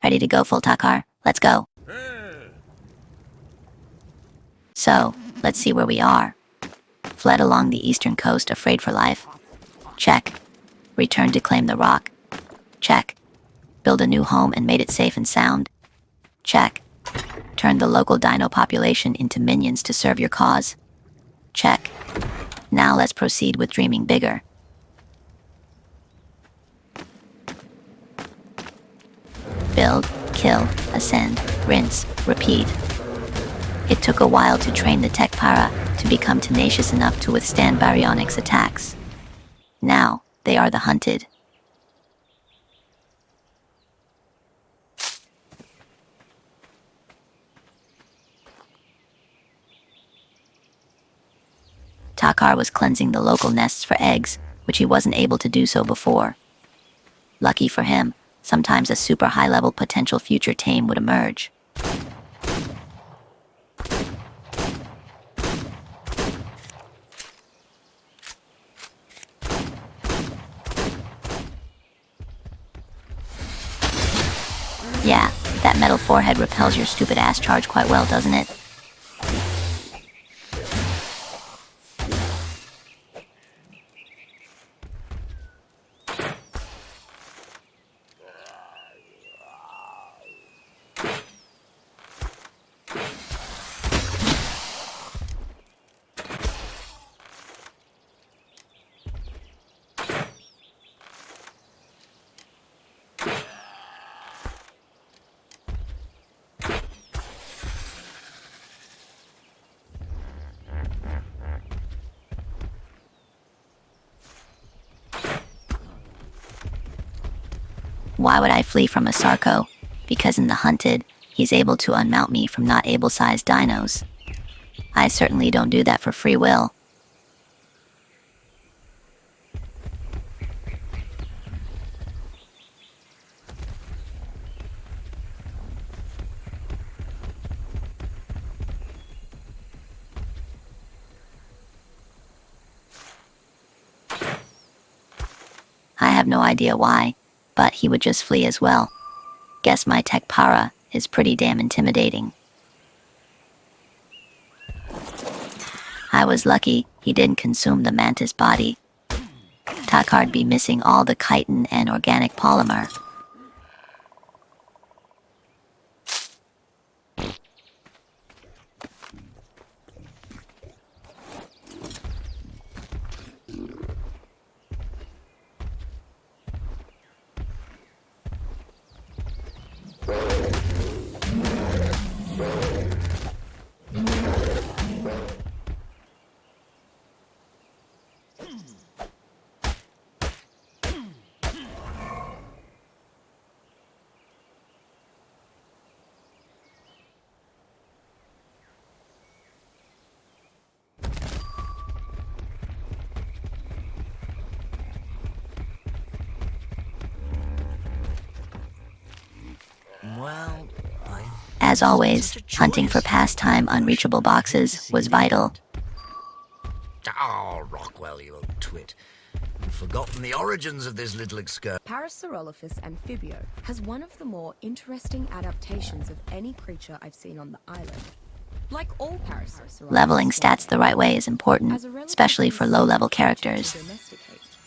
Ready to go full Takkar? Let's go. So, let's see where we are. Fled along the eastern coast, afraid for life. Check. Returned to claim the rock. Check. Build a new home and made it safe and sound. Check. Turned the local dino population into minions to serve your cause. Check. Now let's proceed with dreaming bigger. Build, kill, ascend, rinse, repeat. It took a while to train the Takkar to become tenacious enough to withstand baryonyx attacks. Now, they are the hunted. Takkar was cleansing the local nests for eggs, which he wasn't able to do so before. Lucky for him, sometimes a super high-level potential future tame would emerge. Yeah, that metal forehead repels your stupid ass charge quite well, doesn't it? Why would I flee from a Sarco? Because in the hunted, he's able to unmount me from not able-sized dinos. I certainly don't do that for free will. I have no idea why, but he would just flee as well. Guess my Takkar is pretty damn intimidating. I was lucky he didn't consume the mantis body. Takkar'd be missing all the chitin and organic polymer. Well, As always, hunting for pastime unreachable boxes was vital. Oh, Rockwell, you old twit. You've forgotten the origins of this little excursion. Parasaurolophus amphibio has one of the more interesting adaptations of any creature I've seen on the island. Like all Parasaurolophus, Leveling stats the right way is important, especially for low-level characters.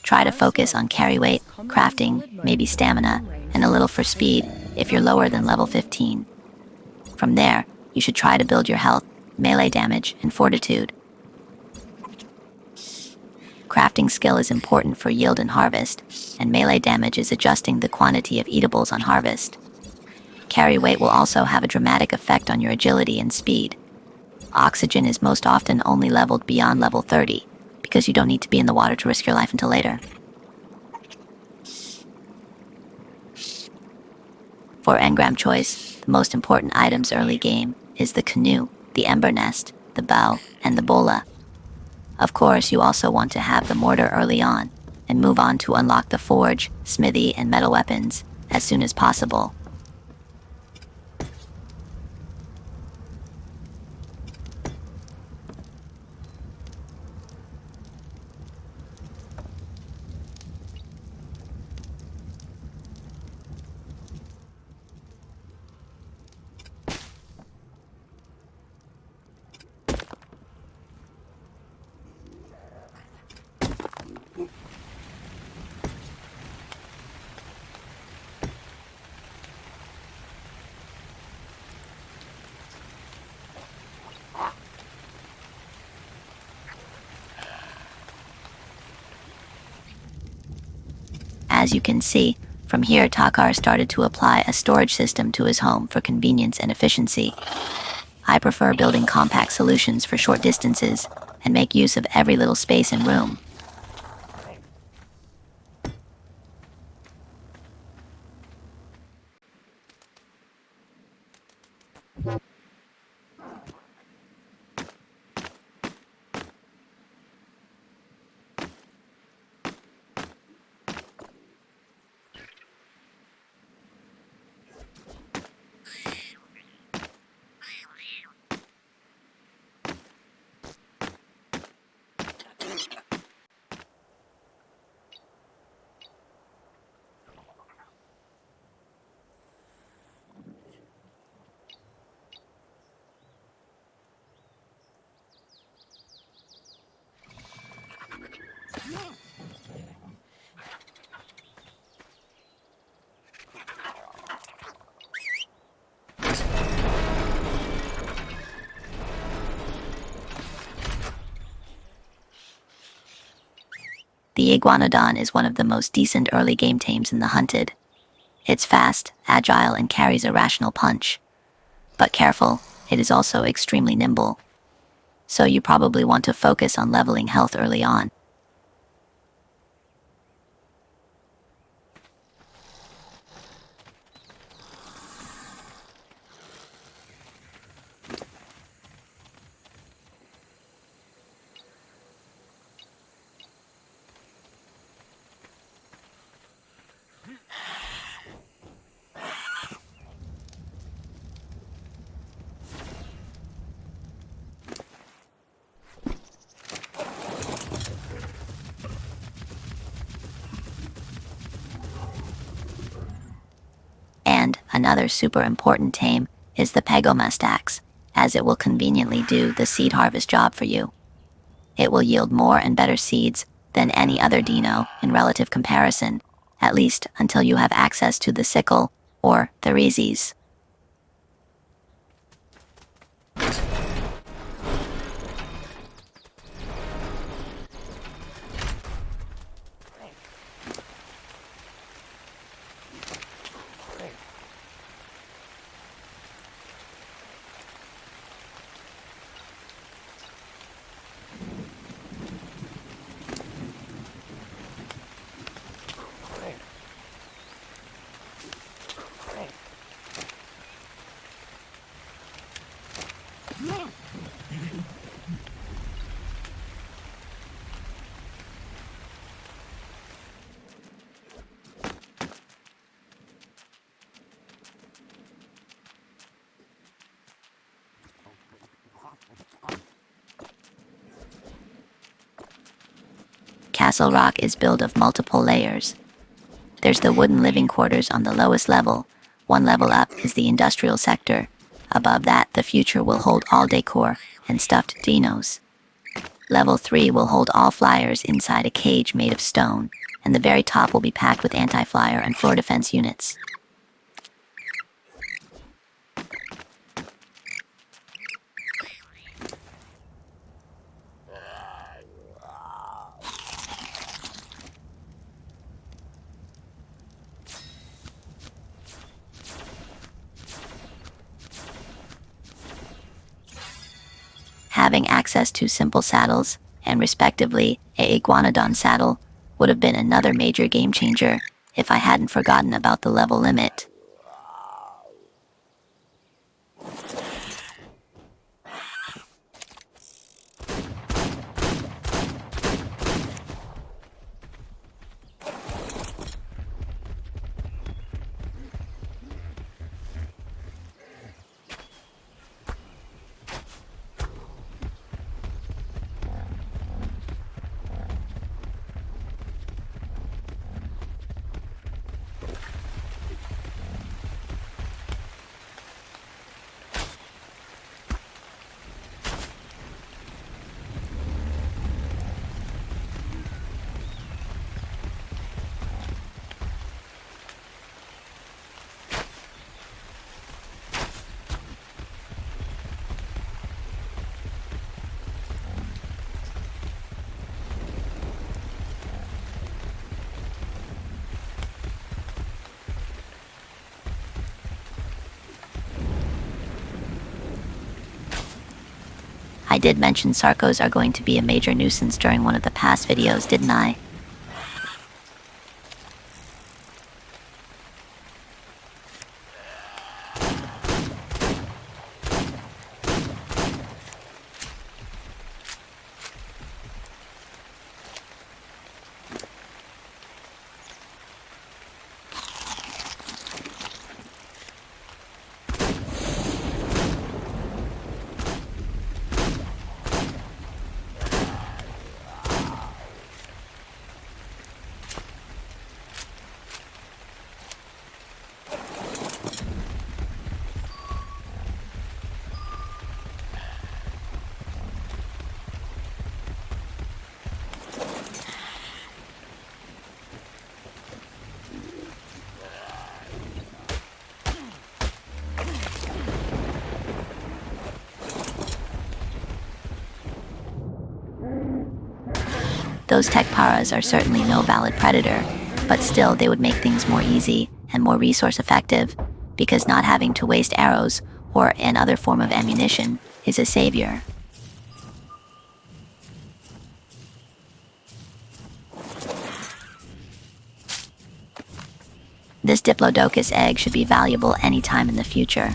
Try to focus on carry weight, crafting, maybe stamina, and a little for speed if you're lower than level 15. From there, you should try to build your health, melee damage, and fortitude. Crafting skill is important for yield and harvest, and melee damage is adjusting the quantity of eatables on harvest. Carry weight will also have a dramatic effect on your agility and speed. Oxygen is most often only leveled beyond level 30, because you don't need to be in the water to risk your life until later. For engram choice, the most important items early game is the canoe, the ember nest, the bow, and the bola. Of course, you also want to have the mortar early on, and move on to unlock the forge, smithy, and metal weapons as soon as possible. As you can see, from here Takkar started to apply a storage system to his home for convenience and efficiency. I prefer building compact solutions for short distances and make use of every little space and room. The Iguanodon is one of the most decent early game tames in The Hunted. It's fast, agile, and carries a rational punch. But careful, it is also extremely nimble. So you probably want to focus on leveling health early on. And another super important tame is the Pegomastax, as it will conveniently do the seed harvest job for you. It will yield more and better seeds than any other dino in relative comparison, at least until you have access to the sickle or the Reezies. Castle Rock is built of multiple layers. There's the wooden living quarters on the lowest level. One level up is the industrial sector. Above that, the future will hold all decor and stuffed dinos. Level 3 will hold all flyers inside a cage made of stone, and the very top will be packed with anti-flyer and floor defense units. Having access to simple saddles, and respectively a Iguanodon saddle, would have been another major game changer if I hadn't forgotten about the level limit. did mention Sarcos are going to be a major nuisance during one of the past videos, didn't I? Those Takkars are certainly no valid predator, but still they would make things more easy and more resource effective, because not having to waste arrows or an other form of ammunition is a savior. This Diplodocus egg should be valuable any time in the future.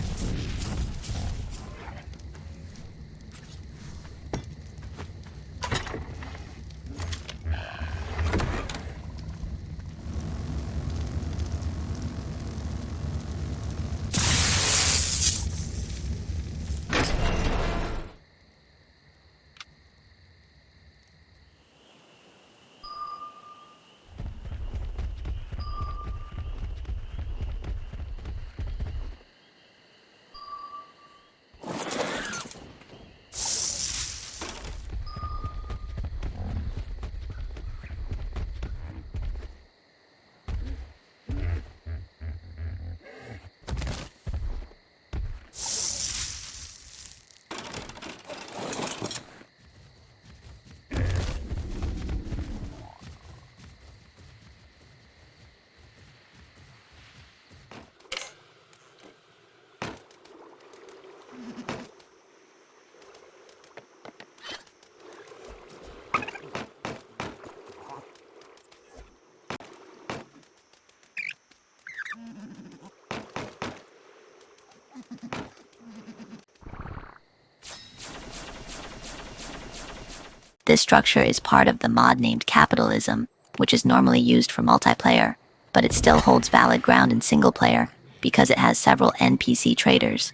This structure is part of the mod named Capitalism, which is normally used for multiplayer, but it still holds valid ground in single player because it has several NPC traders.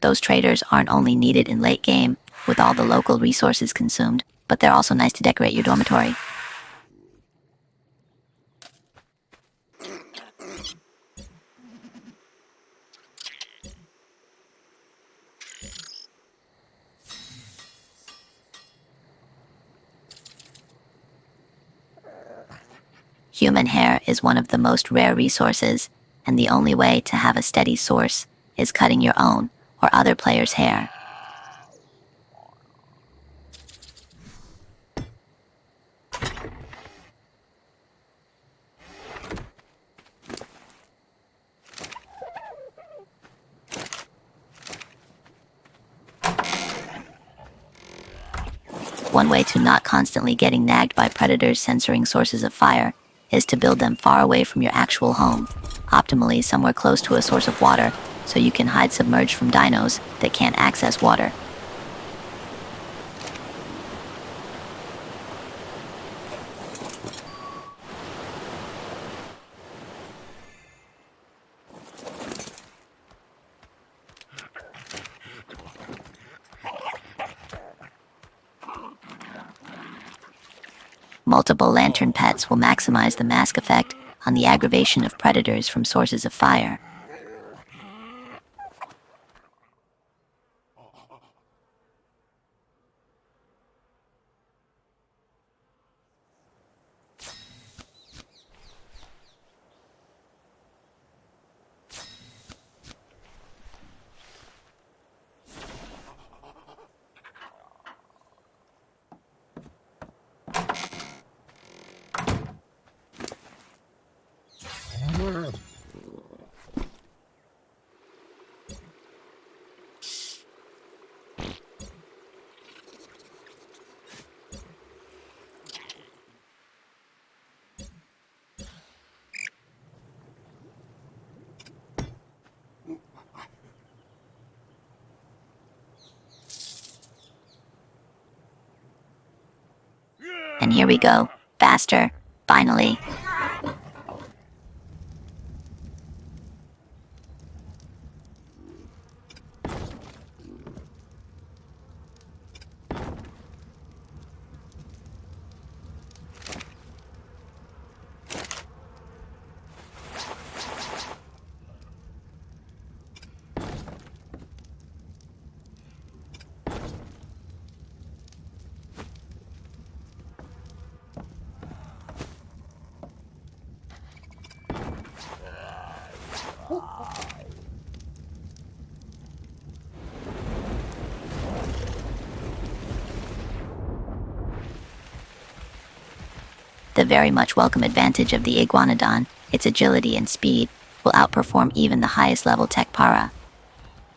Those traders aren't only needed in late game with all the local resources consumed, but they're also nice to decorate your dormitory. Human hair is one of the most rare resources, and the only way to have a steady source is cutting your own or other players' hair. One way to not constantly getting nagged by predators censoring sources of fire is to build them far away from your actual home, optimally somewhere close to a source of water, so you can hide submerged from dinos that can't access water. Multiple lantern pets will maximize the mask effect on the aggravation of predators from sources of fire. And here we go. Faster. Finally. The very much welcome advantage of the Iguanodon, its agility and speed, will outperform even the highest level Takkar.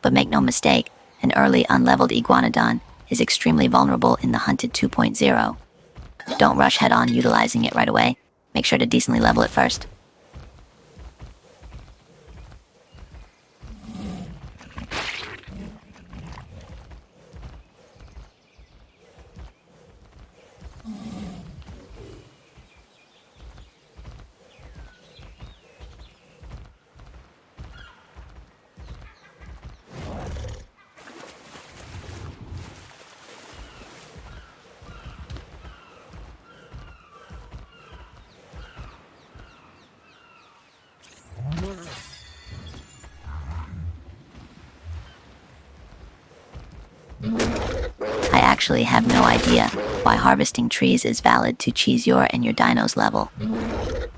But make no mistake, an early unleveled Iguanodon is extremely vulnerable in the Hunted 2.0. Don't rush head on utilizing it right away. Make sure to decently level it first. I actually have no idea why harvesting trees is valid to cheese your and your dino's level.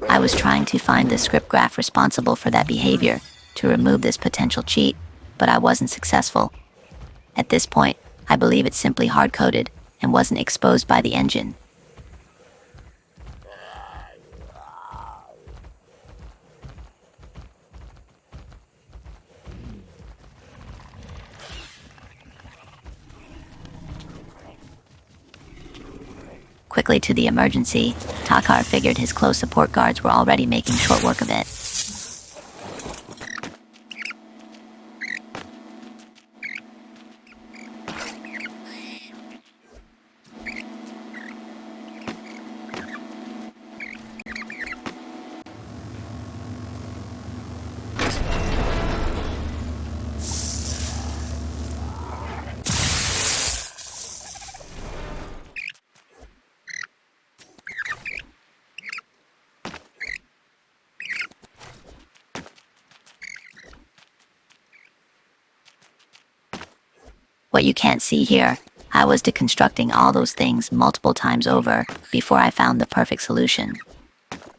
I was trying to find the script graph responsible for that behavior to remove this potential cheat, but I wasn't successful. At this point, I believe it's simply hard-coded and wasn't exposed by the engine. Quickly to the emergency, Takkar figured his close support guards were already making short work of it. What you can't see here, I was deconstructing all those things multiple times over before I found the perfect solution.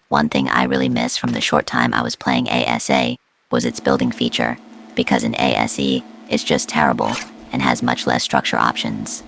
One thing I really missed from the short time I was playing ASA was its building feature, because in ASE, it's just terrible and has much less structure options.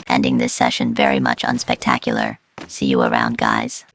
Ending this session very much unspectacular. See you around, guys.